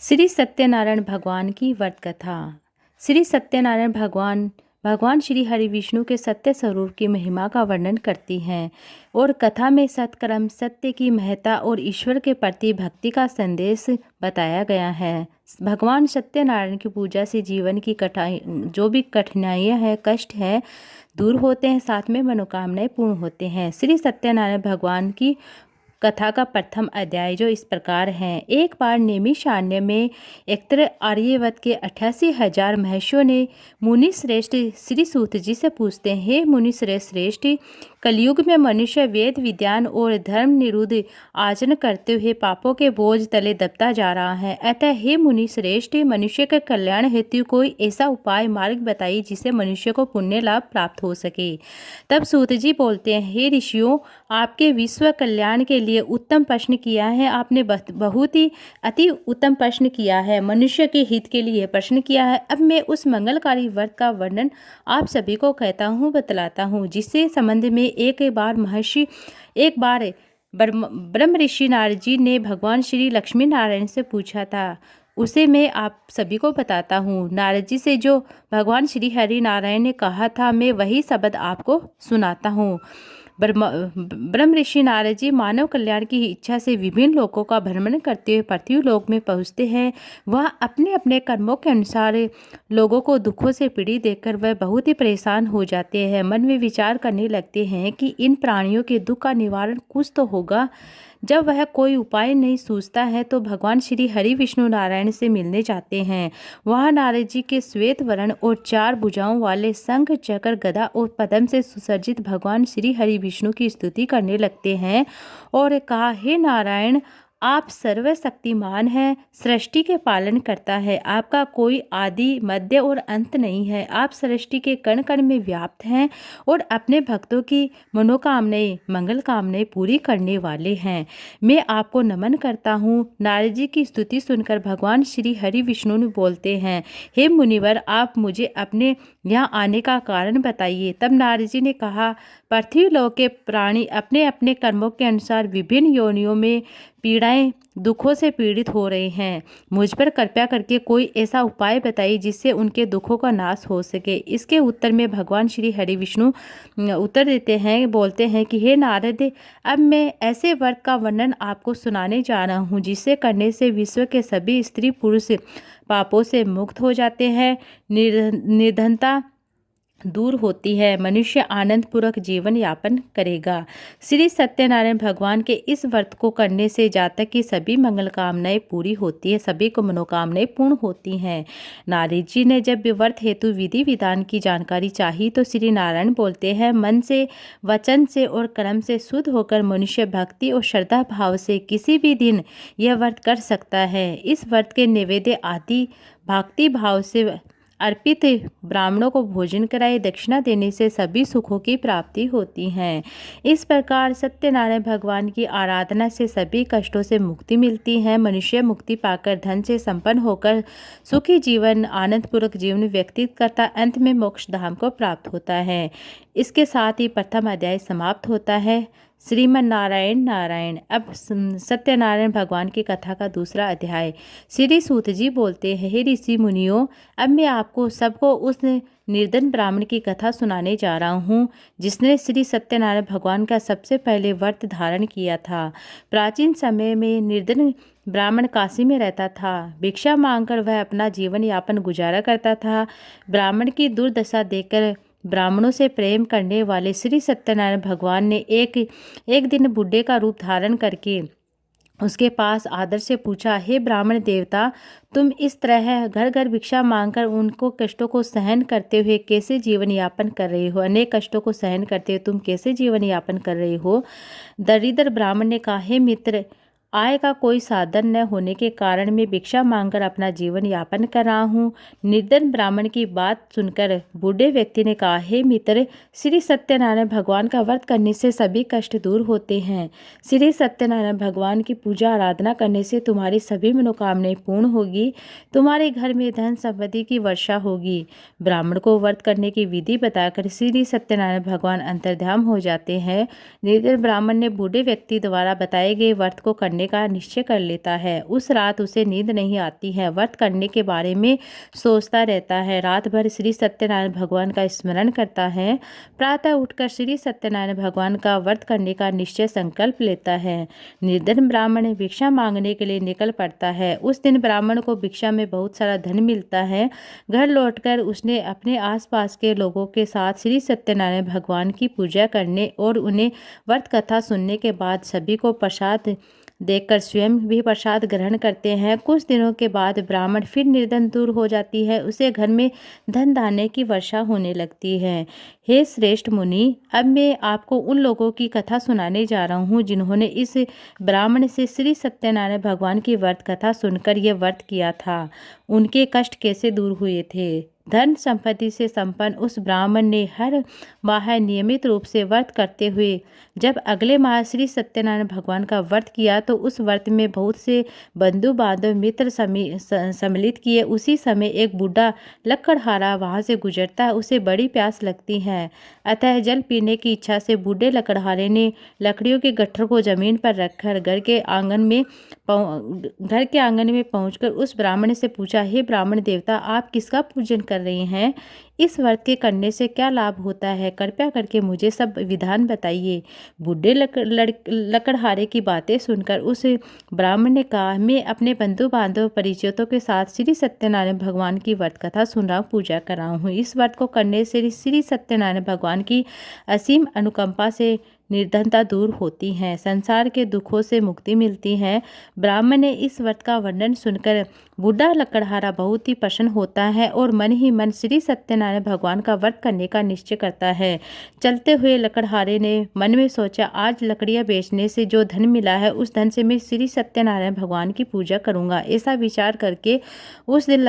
श्री सत्यनारायण भगवान की व्रत कथा। श्री सत्यनारायण भगवान श्री हरि विष्णु के सत्य स्वरूप की महिमा का वर्णन करती हैं और कथा में सत्कर्म, सत्य की महत्ता और ईश्वर के प्रति भक्ति का संदेश बताया गया है। भगवान सत्यनारायण की पूजा से जीवन की जो भी कठिनाइयाँ हैं, कष्ट है, दूर होते हैं, साथ में मनोकामनाएं पूर्ण होते हैं। श्री सत्यनारायण भगवान की कथा का प्रथम अध्याय जो इस प्रकार है। एक बार नैमिषारण्य में एकत्र आर्यवत के 88,000 महर्षियों ने मुनि श्रेष्ठ श्री सूत जी से पूछते हैं, हे मुनि श्रेष्ठ, कलयुग में मनुष्य वेद विज्ञान और धर्म निरुद्ध आचरण करते हुए पापों के बोझ तले दबता जा रहा है। अतः हे मुनि श्रेष्ठ, मनुष्य के कल्याण हेतु कोई ऐसा उपाय मार्ग बताइए जिससे मनुष्य को पुण्य लाभ प्राप्त हो सके। तब सूत जी बोलते हैं, हे ऋषियों, आपके विश्व कल्याण के लिए उत्तम प्रश्न किया है। आपने बहुत ही अति उत्तम प्रश्न किया है, मनुष्य के हित के लिए प्रश्न किया है। अब मैं उस मंगलकारी व्रत का वर्णन आप सभी को कहता हूँ, बतलाता हूँ, जिससे संबंध में एक बार ब्रह्म ऋषि नारद जी ने भगवान श्री लक्ष्मी नारायण से पूछा था। उसे मैं आप सभी को बताता हूँ। नारद जी से जो भगवान श्री हरि नारायण ने कहा था, मैं वही शब्द आपको सुनाता हूँ। ब्रह्म ऋषि नारद जी मानव कल्याण की इच्छा से विभिन्न लोकों का भ्रमण करते हुए पृथ्वी लोक में पहुँचते हैं। वह अपने अपने कर्मों के अनुसार लोगों को दुखों से पीड़ित देखकर वह बहुत ही परेशान हो जाते हैं। मन में विचार करने लगते हैं कि इन प्राणियों के दुख का निवारण कुछ तो होगा। जब वह कोई उपाय नहीं सूझता है तो भगवान श्री हरि विष्णु नारायण से मिलने जाते हैं। वहाँ नारद जी के श्वेत वर्ण और 4 भुजाओं वाले शंख, चक्र, गदा और पद्म से सुसज्जित भगवान श्री हरि विष्णु की स्तुति करने लगते हैं और कहा, हे नारायण, आप सर्वशक्तिमान हैं, सृष्टि के पालन करता है। आपका कोई आदि, मध्य और अंत नहीं है। आप सृष्टि के कण कण में व्याप्त हैं और अपने भक्तों की मनोकामनाएं, मंगल कामनाएं पूरी करने वाले हैं। मैं आपको नमन करता हूँ। नारद जी की स्तुति सुनकर भगवान श्री हरि विष्णु ने बोलते हैं, हे मुनिवर, आप मुझे अपने यहाँ आने का कारण बताइए। तब नारद जी ने कहा, पृथ्वी लोक के प्राणी अपने अपने कर्मों के अनुसार विभिन्न योनियों में पीड़ाएं, दुखों से पीड़ित हो रहे हैं। मुझ पर कृपया करके कोई ऐसा उपाय बताइए जिससे उनके दुखों का नाश हो सके। इसके उत्तर में भगवान श्री हरि विष्णु उत्तर देते हैं, बोलते हैं कि हे नारद, अब मैं ऐसे व्रत का वर्णन आपको सुनाने जा रहा हूँ जिसे करने से विश्व के सभी स्त्री पुरुष पापों से मुक्त हो जाते हैं, निर्धनता दूर होती है, मनुष्य आनंद पूर्वक जीवन यापन करेगा। श्री सत्यनारायण भगवान के इस व्रत को करने से जातक की सभी मंगल कामनाएं पूरी होती है, सभी को मनोकामनाएं पूर्ण होती हैं। नारद जी ने जब व्रत हेतु विधि विधान की जानकारी चाही तो श्री नारायण बोलते हैं, मन से, वचन से और कर्म से शुद्ध होकर मनुष्य भक्ति और श्रद्धा भाव से किसी भी दिन यह व्रत कर सकता है। इस व्रत के नैवेद्य आदि भक्ति भाव से अर्पित ब्राह्मणों को भोजन कराए दक्षिणा देने से सभी सुखों की प्राप्ति होती है। इस प्रकार सत्यनारायण भगवान की आराधना से सभी कष्टों से मुक्ति मिलती है। मनुष्य मुक्ति पाकर धन से संपन्न होकर सुखी जीवन, आनंद पूर्वक जीवन व्यतीत करता अंत में मोक्ष धाम को प्राप्त होता है। इसके साथ ही प्रथम अध्याय समाप्त होता है। श्रीमन नारायण नारायण। अब सत्यनारायण भगवान की कथा का दूसरा अध्याय। श्री सूत जी बोलते हैं, हे ऋषि मुनियों, अब मैं आपको सबको उस निर्धन ब्राह्मण की कथा सुनाने जा रहा हूँ जिसने श्री सत्यनारायण भगवान का सबसे पहले व्रत धारण किया था। प्राचीन समय में निर्धन ब्राह्मण काशी में रहता था। भिक्षा मांगकर वह अपना जीवन यापन गुजारा करता था। ब्राह्मण की दुर्दशा देखकर ब्राह्मणों से प्रेम करने वाले श्री सत्यनारायण भगवान ने एक दिन बुढ़े का रूप धारण करके उसके पास आदर से पूछा, हे ब्राह्मण देवता, तुम इस तरह घर घर भिक्षा मांगकर उनको कष्टों को सहन करते हुए कैसे जीवन यापन कर रहे हो? अनेक कष्टों को सहन करते हुए तुम कैसे जीवन यापन कर रहे हो? दरिद्र ब्राह्मण ने कहा, हे मित्र, आय का कोई साधन न होने के कारण मैं भिक्षा मांगकर अपना जीवन यापन कर रहा हूँ। निर्धन ब्राह्मण की बात सुनकर बूढ़े व्यक्ति ने कहा, हे मित्र, श्री सत्यनारायण भगवान का व्रत करने से सभी कष्ट दूर होते हैं। श्री सत्यनारायण भगवान की पूजा आराधना करने से तुम्हारी सभी मनोकामनाएं पूर्ण होगी, तुम्हारे घर में धन संपत्ति की वर्षा होगी। ब्राह्मण को व्रत करने की विधि बताकर श्री सत्यनारायण भगवान अंतर्ध्यान हो जाते हैं। निर्धन ब्राह्मण ने बूढ़े व्यक्ति द्वारा बताए गए व्रत को करने करने का निश्चय कर लेता है। उस रात उसे नींद नहीं आती है, व्रत करने के बारे में सोचता रहता है। रात भर श्री सत्यनारायण भगवान का स्मरण करता है। प्रातः उठकर श्री सत्यनारायण भगवान का व्रत करने का निश्चय संकल्प लेता है। निर्धन ब्राह्मण भिक्षा मांगने के लिए निकल पड़ता है। उस दिन ब्राह्मण को भिक्षा में बहुत सारा धन मिलता है। घर लौटकर उसने अपने आसपास के लोगों के साथ श्री सत्यनारायण भगवान की पूजा करने और उन्हें व्रत कथा सुनने के बाद सभी को प्रसाद देखकर स्वयं भी प्रसाद ग्रहण करते हैं। कुछ दिनों के बाद ब्राह्मण फिर निर्धन दूर हो जाती है। उसे घर में धन धान्य की वर्षा होने लगती है। हे श्रेष्ठ मुनि, अब मैं आपको उन लोगों की कथा सुनाने जा रहा हूँ जिन्होंने इस ब्राह्मण से श्री सत्यनारायण भगवान की व्रत कथा सुनकर यह व्रत किया था। उनके कष्ट कैसे दूर हुए थे। धन संपत्ति से संपन्न उस ब्राह्मण ने हर माह नियमित रूप से व्रत करते हुए जब अगले माह श्री सत्यनारायण भगवान का व्रत किया तो उस व्रत में बहुत से बंधु बांधव मित्र सम्मिलित किए। उसी समय एक बूढ़ा लकड़हारा वहां से गुजरता है। उसे बड़ी प्यास लगती है, अतः जल पीने की इच्छा से बूढ़े लकड़हारे ने लकड़ियों के गट्ठर को जमीन पर रखकर घर के आंगन में पहुंचकर उस ब्राह्मण से पूछा, हे ब्राह्मण देवता, आप किसका पूजन कर रही हैं? इस व्रत के करने से क्या लाभ होता है? कृपया करके मुझे सब विधान बताइए। बूढ़े लकड़हारे की बातें सुनकर उस ब्राह्मण ने कहा, मैं अपने बंधु बांधव परिचितों के साथ श्री सत्यनारायण भगवान की व्रत कथा सुन रहा हूँ, पूजा कर रहा हूँ। इस व्रत को करने से श्री सत्यनारायण भगवान की असीम अनुकंपा से निर्धनता दूर होती है, संसार के दुखों से मुक्ति मिलती है। ब्राह्मण ने इस व्रत का वर्णन सुनकर बूढ़ा लकड़हारा बहुत ही प्रसन्न होता है और मन ही मन श्री सत्यनारायण भगवान का व्रत करने का निश्चय करता है। चलते हुए लकड़हारे ने मन में सोचा, आज लकड़ियां बेचने से जो धन मिला है उस धन से मैं श्री सत्यनारायण भगवान की पूजा करूंगा। ऐसा विचार करके उस दिन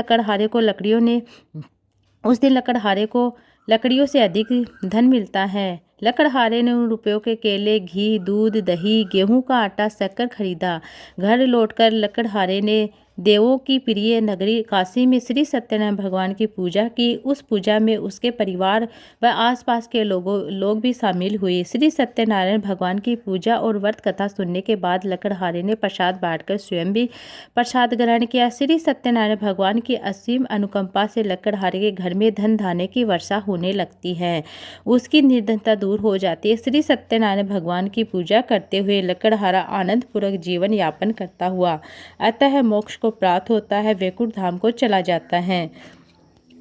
लकड़ियों से अधिक धन मिलता है। लकड़हारे ने उन रुपयों के केले, घी, दूध, दही, गेहूं का आटा, शक्कर खरीदा। घर लौटकर लकड़हारे ने देवों की प्रिय नगरी काशी में श्री सत्यनारायण भगवान की पूजा की। उस पूजा में उसके परिवार व आसपास के लोग भी शामिल हुए। श्री सत्यनारायण भगवान की पूजा और व्रत कथा सुनने के बाद लकड़हारे ने प्रसाद बांटकर स्वयं भी प्रसाद ग्रहण किया। श्री सत्यनारायण भगवान की असीम अनुकंपा से लकड़हारे के घर में धन धान्य की वर्षा होने लगती है, उसकी निर्धनता दूर हो जाती है। श्री सत्यनारायण भगवान की पूजा करते हुए लकड़हारा आनंद पूर्वक जीवन यापन करता हुआ अतः मोक्ष को प्राप्त होता है, वैकुंठ धाम को चला जाता है।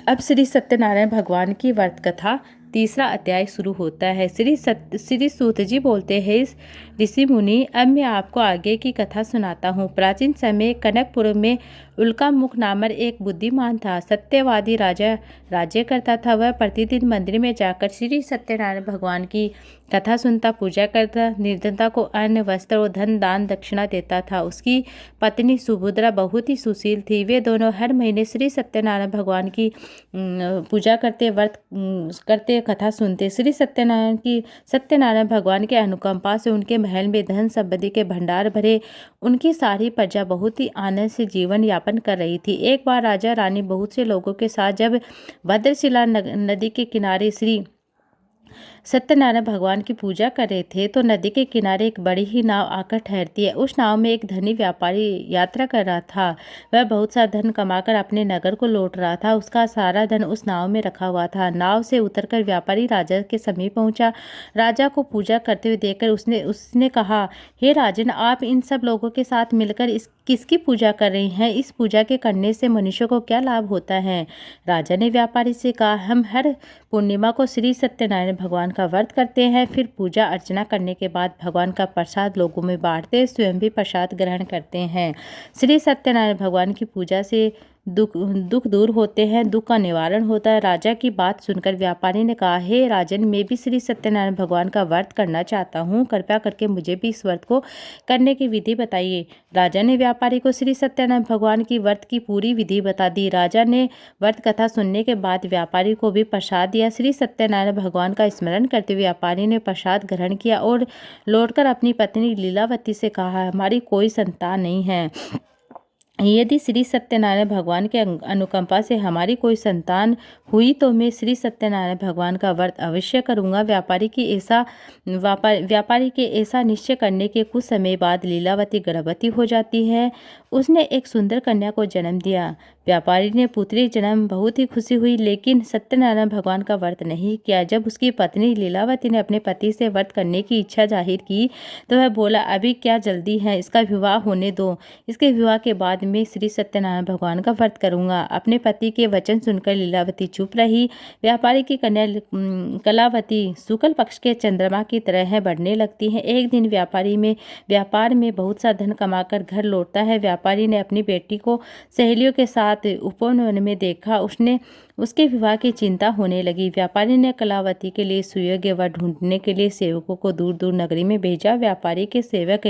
अब श्री सत्यनारायण भगवान की व्रत कथा तीसरा अध्याय शुरू होता है। श्री सूत जी बोलते हैं, ऋषि मुनि, अब मैं आपको आगे की कथा सुनाता हूँ। प्राचीन समय कनकपुर में उल्कामुख नामक एक बुद्धिमान था, सत्यवादी राजा राज्य करता था। वह प्रतिदिन मंदिर में जाकर श्री सत्यनारायण भगवान की कथा सुनता, पूजा करता, निर्धनता को अन्न, वस्त्र और धन दान दक्षिणा देता था। उसकी पत्नी सुभद्रा बहुत ही सुशील थी। वे दोनों हर महीने श्री सत्यनारायण भगवान की पूजा करते, व्रत करते, कथा सुनते। श्री सत्यनारायण भगवान के अनुकंपा से उनके महल में धन संपत्ति के भंडार भरे। उनकी सारी प्रजा बहुत ही आनंद से जीवन यापन कर रही थी। एक बार राजा रानी बहुत से लोगों के साथ जब भद्रशिला नदी के किनारे श्री सत्यनारायण भगवान की पूजा कर रहे थे तो नदी के किनारे एक बड़ी ही नाव आकर ठहरती है। उस नाव में एक धनी व्यापारी यात्रा कर रहा था। वह बहुत सा धन कमाकर अपने नगर को लौट रहा था। उसका सारा धन उस नाव में रखा हुआ था। नाव से उतरकर व्यापारी राजा के समीप पहुंचा। राजा को पूजा करते हुए देखकर उसने कहा, हे राजन, आप इन सब लोगों के साथ मिलकर किसकी पूजा कर रही हैं? इस पूजा के करने से मनुष्य को क्या लाभ होता है? राजा ने व्यापारी से कहा, हम हर पूर्णिमा को श्री सत्यनारायण भगवान का व्रत करते हैं, फिर पूजा अर्चना करने के बाद भगवान का प्रसाद लोगों में बांटते, स्वयं भी प्रसाद ग्रहण करते हैं। श्री सत्यनारायण भगवान की पूजा से दुख दूर होते हैं, दुख का निवारण होता है। राजा की बात सुनकर व्यापारी ने कहा, हे राजन, मैं भी श्री सत्यनारायण भगवान का व्रत करना चाहता हूँ, कृपया करके मुझे भी इस व्रत को करने की विधि बताइए। राजा ने व्यापारी को श्री सत्यनारायण भगवान की व्रत की पूरी विधि बता दी। राजा ने व्रत कथा सुनने के बाद व्यापारी को भी प्रसाद दिया। श्री सत्यनारायण भगवान का स्मरण करते हुए व्यापारी ने प्रसाद ग्रहण किया और लौटकर अपनी पत्नी लीलावती से कहा, हमारी कोई संतान नहीं है, यदि श्री सत्यनारायण भगवान के अनुकंपा से हमारी कोई संतान हुई तो मैं श्री सत्यनारायण भगवान का व्रत अवश्य करूंगा। व्यापारी के ऐसा निश्चय करने के कुछ समय बाद लीलावती गर्भवती हो जाती है। उसने एक सुंदर कन्या को जन्म दिया। व्यापारी ने पुत्री जन्म बहुत ही खुशी हुई, लेकिन सत्यनारायण भगवान का व्रत नहीं किया। जब उसकी पत्नी लीलावती ने अपने पति से व्रत करने की इच्छा जाहिर की तो वह बोला, अभी क्या जल्दी है, इसका विवाह होने दो। इसके विवाह के बाद मैं श्री सत्यनारायण भगवान का व्रत करूंगा। अपने पति के वचन सुनकर लीलावती चुप रही। व्यापारी की कन्या कलावती शुक्ल पक्ष के चंद्रमा की तरह बढ़ने लगती है। एक दिन व्यापार में बहुत सा धन कमाकर घर लौटता है। व्यापारी ने अपनी बेटी को सहेलियों के साथ उपवन में देखा। उसके विवाह की चिंता होने लगी। व्यापारी ने कलावती के लिए सुयोग्य वर ढूंढने के लिए सेवकों को दूर दूर नगरी में भेजा। व्यापारी के सेवक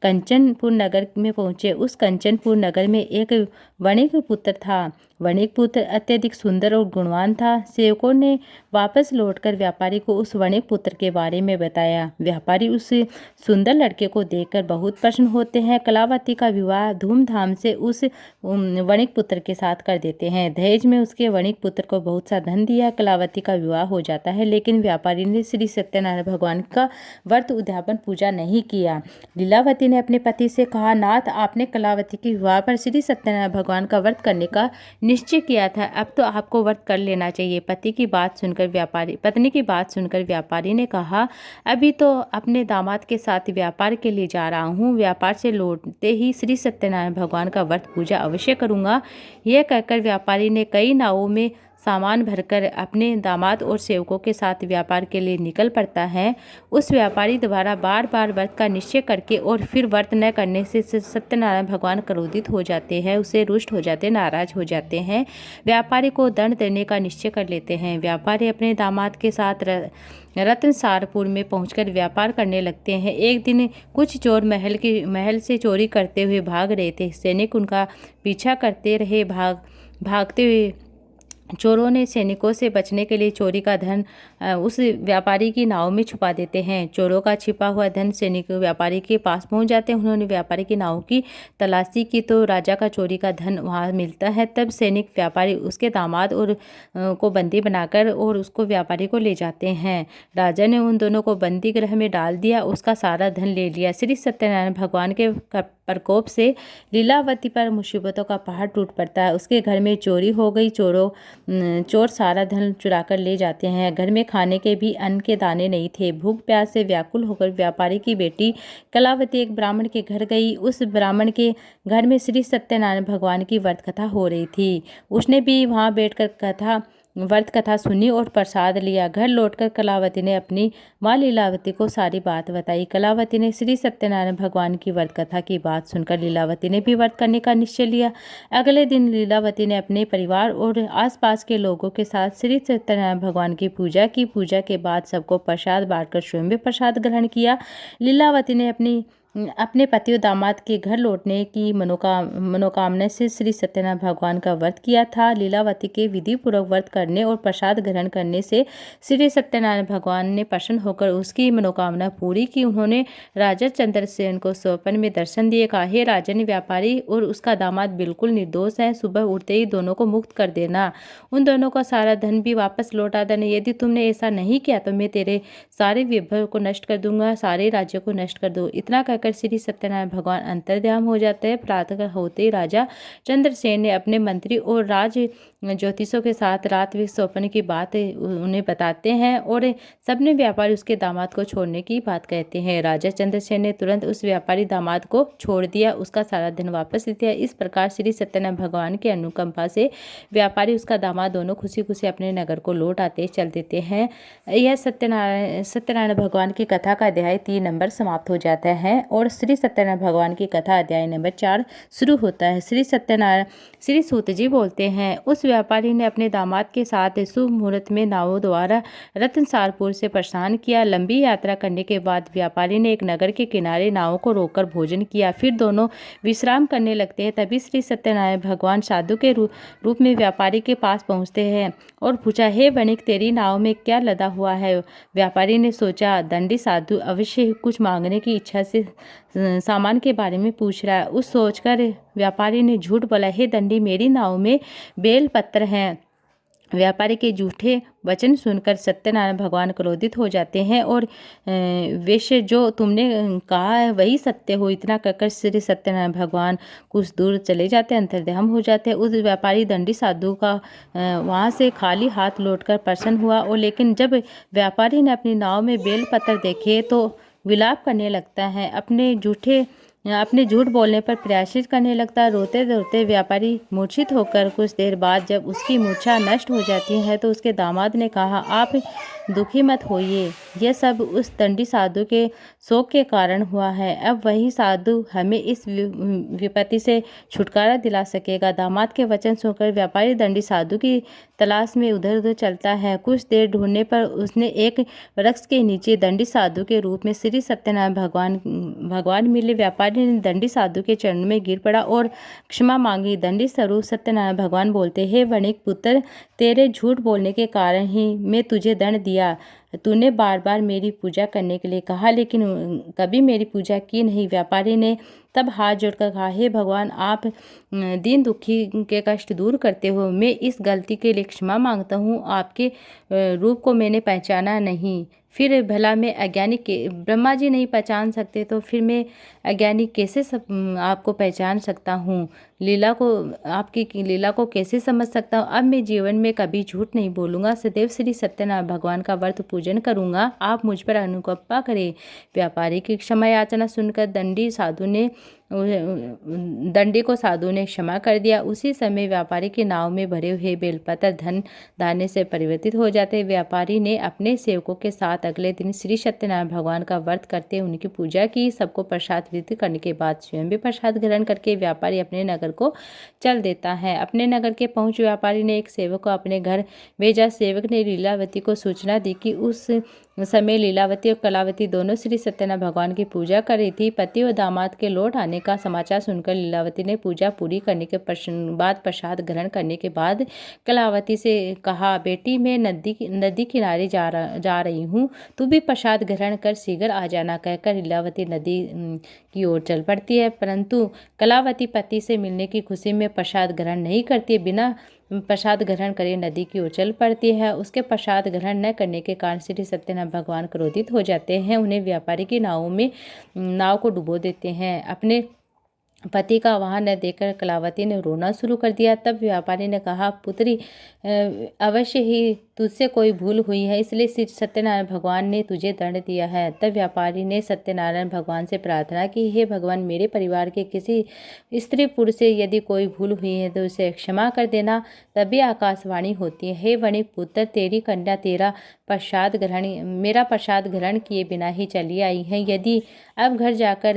कंचनपुर नगर में पहुंचे। उस कंचनपुर नगर में एक वणिक पुत्र था। वणिक पुत्र अत्यधिक सुंदर और गुणवान था। सेवकों ने वापस लौटकर व्यापारी को उस वणिक पुत्र के बारे में बताया। व्यापारी उस सुंदर लड़के को देखकर बहुत प्रसन्न होते हैं। कलावती का विवाह धूमधाम से उस वणिक पुत्र के साथ कर देते हैं। दहेज में उसके वणिक पुत्र को बहुत सा धन दिया। कलावती का विवाह हो जाता है, लेकिन व्यापारी ने श्री सत्यनारायण भगवान का व्रत उद्यापन पूजा नहीं किया। लीलावती ने अपने पति से कहा, नाथ, आपने कलावती के विवाह पर श्री सत्यनारायण भगवान का व्रत करने का निश्चय किया था, अब तो आपको व्रत कर लेना चाहिए। पत्नी की बात सुनकर व्यापारी ने कहा, अभी तो अपने दामाद के साथ व्यापार के लिए जा रहा हूँ। व्यापार से लौटते ही श्री सत्यनारायण भगवान का व्रत पूजा अवश्य करूँगा। यह कहकर व्यापारी ने कई नावों में सामान भरकर अपने दामाद और सेवकों के साथ व्यापार के लिए निकल पड़ता है। उस व्यापारी द्वारा बार बार व्रत का निश्चय करके और फिर व्रत न करने से सत्यनारायण भगवान क्रोधित हो जाते हैं, उसे रुष्ट हो जाते, नाराज हो जाते हैं। व्यापारी को दंड देने का निश्चय कर लेते हैं। व्यापारी अपने दामाद के साथ रत्नसारपुर में पहुंचकर व्यापार करने लगते हैं। एक दिन कुछ चोर महल से चोरी करते हुए भाग रहे थे। सैनिक उनका पीछा करते रहे। भागते हुए चोरों ने सैनिकों से बचने के लिए चोरी का धन उस व्यापारी की नाव में छुपा देते हैं। चोरों का छिपा हुआ धन सैनिक व्यापारी के पास पहुंच जाते हैं। उन्होंने व्यापारी की नाव की तलाशी की तो राजा का चोरी का धन वहां मिलता है। तब सैनिक व्यापारी उसके दामाद और को बंदी बनाकर और उसको व्यापारी को ले जाते हैं। राजा ने उन दोनों को बंदी गृह में डाल दिया, उसका सारा धन ले लिया। श्री सत्यनारायण भगवान के प्रकोप से लीलावती पर मुसीबतों का पहाड़ टूट पड़ता है। उसके घर में चोरी हो गई। चोर सारा धन चुरा कर ले जाते हैं। घर में खाने के भी अन्न के दाने नहीं थे। भूख प्यास से व्याकुल होकर व्यापारी की बेटी कलावती एक ब्राह्मण के घर गई। उस ब्राह्मण के घर में श्री सत्यनारायण भगवान की व्रत कथा हो रही थी। उसने भी वहां बैठकर व्रत कथा सुनी और प्रसाद लिया। घर लौटकर कलावती ने अपनी माँ लीलावती को सारी बात बताई। कलावती ने श्री सत्यनारायण भगवान की व्रत कथा की बात सुनकर लीलावती ने भी व्रत करने का निश्चय लिया। अगले दिन लीलावती ने अपने परिवार और आसपास के लोगों के साथ श्री सत्यनारायण भगवान की पूजा की। पूजा के बाद सबको प्रसाद बांटकर स्वयं भी प्रसाद ग्रहण किया। लीलावती ने अपने पति और दामाद के घर लौटने की मनोकामना से श्री सत्यनारायण भगवान का व्रत किया था। लीलावती के विधि पूर्वक व्रत करने और प्रसाद ग्रहण करने से श्री सत्यनारायण भगवान ने प्रसन्न होकर उसकी मनोकामना पूरी की। उन्होंने राजा चंद्रसेन को स्वप्न में दर्शन दिए। कहा, हे राजन, व्यापारी और उसका दामाद बिल्कुल निर्दोष है। सुबह उठते ही दोनों को मुक्त कर देना, उन दोनों का सारा धन भी वापस लौटा देना। यदि तुमने ऐसा नहीं किया तो मैं तेरे सारे वैभव को नष्ट कर दूंगा, सारे राज्यों को नष्ट कर दूँ। इतना कहकर श्री सत्यनारायण भगवान अंतर्ध्यान हो जाते हैं। प्रातः होते ही राजा चंद्रसेन ने अपने मंत्री और राज ज्योतिषों के साथ रात में स्वप्न की बात उन्हें बताते हैं और सबने व्यापारी उसके दामाद को छोड़ने की बात कहते हैं। राजा चंद्रसेन ने तुरंत उस व्यापारी दामाद को छोड़ दिया, उसका सारा धन वापस ले दिया। इस प्रकार श्री सत्यनारायण भगवान के अनुकंपा से व्यापारी उसका दामाद दोनों खुशी खुशी अपने नगर को लौट आते चल देते हैं। यह सत्यनारायण भगवान की कथा का अध्याय 3 नंबर समाप्त हो जाता है और श्री सत्यनारायण भगवान की कथा अध्याय नंबर 4 शुरू होता है। श्री सूत जी बोलते हैं, उस व्यापारी ने अपने दामाद के साथ शुभ मुहूर्त में नावों द्वारा रत्नसारपुर से प्रस्थान किया। लंबी यात्रा करने के बाद व्यापारी ने एक नगर के किनारे नावों को रोककर भोजन किया। फिर दोनों विश्राम करने लगते हैं। तभी श्री सत्यनारायण भगवान साधु के रूप में व्यापारी के पास पहुंचते हैं और पूछा, हे वणिक, तेरी नाव में क्या लदा हुआ है? व्यापारी ने सोचा, दंडी साधु अवश्य कुछ मांगने की इच्छा से सामान के बारे में पूछ रहा है। उस सोचकर व्यापारी ने झूठ बोला, हे दंडी, मेरी नाव में बेल पत्र हैं। व्यापारी के झूठे वचन सुनकर सत्यनारायण भगवान क्रोधित हो जाते हैं और वैश्य, जो तुमने कहा है वही सत्य हो। इतना कहकर श्री सत्यनारायण भगवान कुछ दूर चले जाते हैं, अंतर्ध्यान हो जाते हैं। उस व्यापारी दंडी साधु का वहाँ से खाली हाथ लौटकर प्रसन्न हुआ। और लेकिन जब व्यापारी ने अपनी नाव में बेलपत्र देखे तो विलाप करने लगता है, अपने झूठ बोलने पर प्रायश्चित करने लगता है। रोते रोते व्यापारी मूर्छित होकर कुछ देर बाद जब उसकी मूर्छा नष्ट हो जाती है तो उसके दामाद ने कहा, आप दुखी मत होइए, यह सब उस दंडी साधु के शोक के कारण हुआ है। अब वही साधु हमें इस विपत्ति से छुटकारा दिला सकेगा। दामाद के वचन सुनकर व्यापारी दंडी साधु की तलाश में उधर उधर चलता है। कुछ देर ढूंढने पर उसने एक वृक्ष के नीचे दंडी साधु के रूप में श्री सत्यनारायण भगवान मिले। व्यापारी ने दंडी साधु के चरणों में गिर पड़ा और क्षमा मांगी। दंडी स्वरूप सत्यनारायण भगवान बोलते, हे वणिक पुत्र, तेरे झूठ बोलने के कारण ही मैं तुझे दंड दिया। तूने बार बार मेरी पूजा करने के लिए कहा, लेकिन कभी मेरी पूजा की नहीं। व्यापारी ने तब हाथ जोड़कर कहा, हे भगवान, आप दीन दुखी के कष्ट दूर करते हो। मैं इस गलती के लिए क्षमा मांगता हूँ। आपके रूप को मैंने पहचाना नहीं। फिर भला मैं अज्ञानी के ब्रह्मा जी नहीं पहचान सकते तो फिर मैं अज्ञानी कैसे आपको पहचान सकता हूँ? आपकी लीला को कैसे समझ सकता हूँ? अब मैं जीवन में कभी झूठ नहीं बोलूँगा, सदैव श्री सत्यनारायण भगवान का व्रत पूजन करूँगा। आप मुझ पर अनुकंपा करें। व्यापारी की क्षमा याचना सुनकर दंडी को साधु ने क्षमा कर दिया। उसी समय व्यापारी की नाव में भरे हुए बेलपत्र धन धान्य से परिवर्तित हो जाते। व्यापारी ने अपने सेवकों के साथ अगले दिन श्री सत्यनारायण भगवान का व्रत करते उनकी पूजा की। सबको प्रसाद वितरित करने के बाद स्वयं भी प्रसाद ग्रहण करके व्यापारी अपने नगर को चल देता है। अपने नगर के पहुंच व्यापारी ने एक सेवक को अपने घर भेजा। सेवक ने लीलावती को सूचना दी कि उस समय लीलावती और कलावती दोनों श्री सत्यनारायण भगवान की पूजा कर रही थी। पति और दामाद के लौट आने का समाचार सुनकर लीलावती ने पूजा पूरी करने के बाद प्रसाद ग्रहण करने के बाद कलावती से कहा, बेटी, मैं नदी किनारे जा रही हूँ, तू भी प्रसाद ग्रहण कर शीघ्र आ जाना। कहकर लीलावती नदी की ओर चल पड़ती है, परंतु कलावती पति से मिलने की खुशी में प्रसाद ग्रहण नहीं करती। बिना प्रसाद ग्रहण करे नदी की ओर चल पड़ती है। उसके प्रसाद ग्रहण न करने के कारण श्री सत्यनारायण भगवान क्रोधित हो जाते हैं। उन्हें व्यापारी की नाव को डुबो देते हैं। अपने पति का वहाँ न देखकर कलावती ने रोना शुरू कर दिया। तब व्यापारी ने कहा, पुत्री, अवश्य ही तुझसे कोई भूल हुई है, इसलिए श्री सत्यनारायण भगवान ने तुझे दंड दिया है। तब व्यापारी ने सत्यनारायण भगवान से प्रार्थना की, हे भगवान, मेरे परिवार के किसी स्त्री पुरुष से यदि कोई भूल हुई है तो उसे क्षमा कर देना। तभी आकाशवाणी होती है, हे वणिक पुत्र, तेरी कन्या मेरा प्रसाद ग्रहण किए बिना ही चली आई है। यदि अब घर जाकर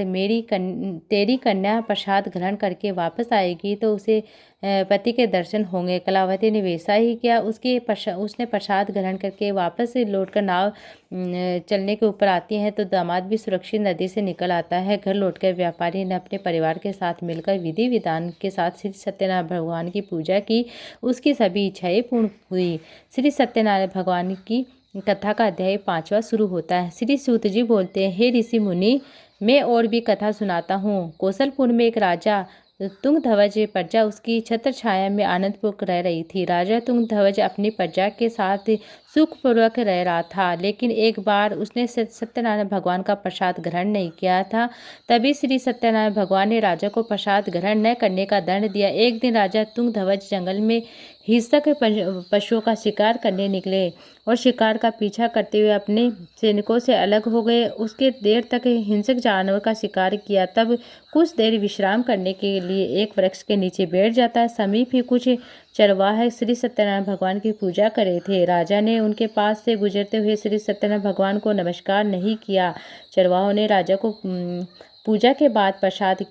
तेरी कन्या प्रसाद ग्रहण करके वापस आएगी तो उसे पति के दर्शन होंगे। कलावती ने वैसा ही किया। उसने प्रसाद ग्रहण करके वापस लौटकर नाव चलने के ऊपर आती है तो दामाद भी सुरक्षित नदी से निकल आता है। घर लौटकर व्यापारी ने अपने परिवार के साथ मिलकर विधि विधान के साथ श्री सत्यनारायण भगवान की पूजा की। उसकी सभी इच्छाएं पूर्ण हुई। श्री सत्यनारायण भगवान की कथा का अध्याय 5वां शुरू होता है। श्री सूत जी बोलते हैं, हे ऋषि मुनि, मैं और भी कथा सुनाता हूँ। कौशलपुर में एक राजा तुंगध्वज प्रजा उसकी छत्र छाया में आनंदपूर्वक रह रही थी। राजा तुंगध्वज अपनी प्रजा के साथ सुखपूर्वक रह रहा था, लेकिन एक बार उसने सत्यनारायण भगवान का प्रसाद ग्रहण नहीं किया था। तभी श्री सत्यनारायण भगवान ने राजा को प्रसाद ग्रहण न करने का दंड दिया। एक दिन राजा तुंगध्वज जंगल में हिंसक पशुओं का शिकार करने निकले और शिकार का पीछा करते हुए अपने सैनिकों से अलग हो गए। उसके देर तक हिंसक जानवर का शिकार किया, तब कुछ देर विश्राम करने के लिए एक वृक्ष के नीचे बैठ जाता है। समीप ही कुछ चरवाहे श्री सत्यनारायण भगवान की पूजा कर रहे थे। राजा ने उनके पास से गुजरते हुए श्री सत्यनारायण भगवान को नमस्कार नहीं किया। चरवाहों ने राजा को पूजा के बाद प्रसाद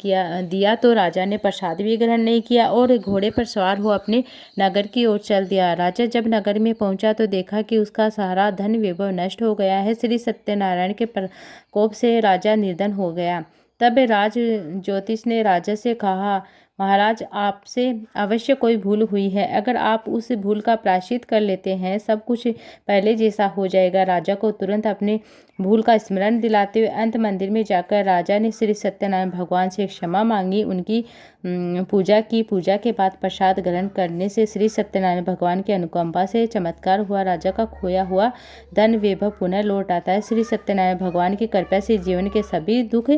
दिया तो राजा ने प्रसाद भी ग्रहण नहीं किया और घोड़े पर सवार हो अपने नगर की ओर चल दिया। राजा जब नगर में पहुंचा तो देखा कि उसका सारा धन वैभव नष्ट हो गया है। श्री सत्यनारायण के प्रकोप से राजा निर्धन हो गया। तब राज ज्योतिष ने राजा से कहा, महाराज, आपसे अवश्य कोई भूल हुई है। अगर आप उस भूल का प्रायश्चित कर लेते हैं सब कुछ पहले जैसा हो जाएगा। राजा को तुरंत अपने भूल का स्मरण दिलाते हुए अंत मंदिर में जाकर राजा ने श्री सत्यनारायण भगवान से क्षमा मांगी। उनकी पूजा की। पूजा के बाद प्रसाद ग्रहण करने से श्री सत्यनारायण भगवान की अनुकंपा से चमत्कार हुआ। राजा का खोया हुआ धन वैभव पुनः लौट आता है। श्री सत्यनारायण भगवान की कृपा से जीवन के सभी दुख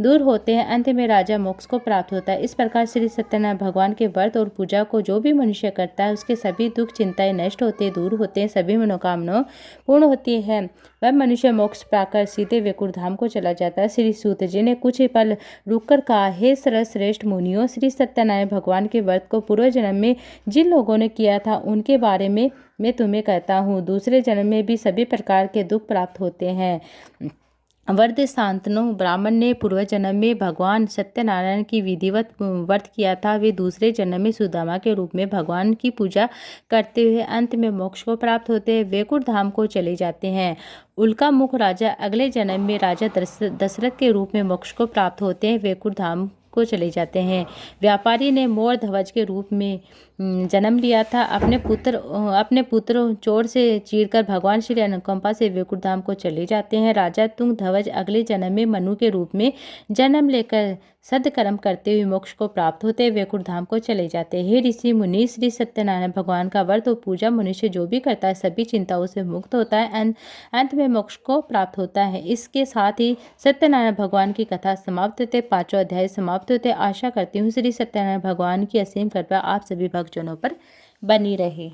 दूर होते हैं। अंत में राजा मोक्ष को प्राप्त होता है। इस प्रकार श्री सत्यनारायण भगवान के व्रत और पूजा को जो भी मनुष्य करता है उसके सभी दुख चिंताएं नष्ट होते दूर होते हैं, सभी मनोकामनाएं पूर्ण होती है। वह मनुष्य मोक्ष पाकर सीधे वैकुंठ धाम को चला जाता है। श्री सूत जी ने कुछ पल रुककर कहा, हे श्रेष्ठ मुनियों, श्री सत्यनारायण भगवान के व्रत को पूर्व जन्म में जिन लोगों ने किया था उनके बारे में मैं तुम्हें कहता हूँ। दूसरे जन्म में भी सभी प्रकार के दुख प्राप्त होते हैं। वर्द शांतनु ब्राह्मण ने पूर्व जन्म में भगवान सत्यनारायण की विधिवत व्रत किया था। वे दूसरे जन्म में सुदामा के रूप में भगवान की पूजा करते हुए अंत में मोक्ष को प्राप्त होते हैं, वैकुंठ धाम को चले जाते हैं। उल्का मुख राजा अगले जन्म में राजा दशरथ के रूप में मोक्ष को प्राप्त होते हैं, वैकुंठ धाम को चले जाते हैं। व्यापारी ने मोर ध्वज के रूप में जन्म लिया था। अपने पुत्र चोर से चीरकर भगवान श्री अनुकंपा से वैकुंठ धाम को चले जाते हैं। राजा तुंग ध्वज अगले जन्म में मनु के रूप में जन्म लेकर सदकर्म करते हुए मोक्ष को प्राप्त होते वैकुंठ धाम को चले जाते हैं। हे ऋषि मुनि, श्री सत्यनारायण भगवान का व्रत और पूजा मनुष्य जो भी करता है सभी चिंताओं से मुक्त होता है, अंत में मोक्ष को प्राप्त होता है। इसके साथ ही सत्यनारायण भगवान की कथा समाप्त होते, 5वां अध्याय समाप्त होते। आशा करती हूँ श्री सत्यनारायण भगवान की असीम कृपा आप सभी भक्तजनों पर बनी रहे।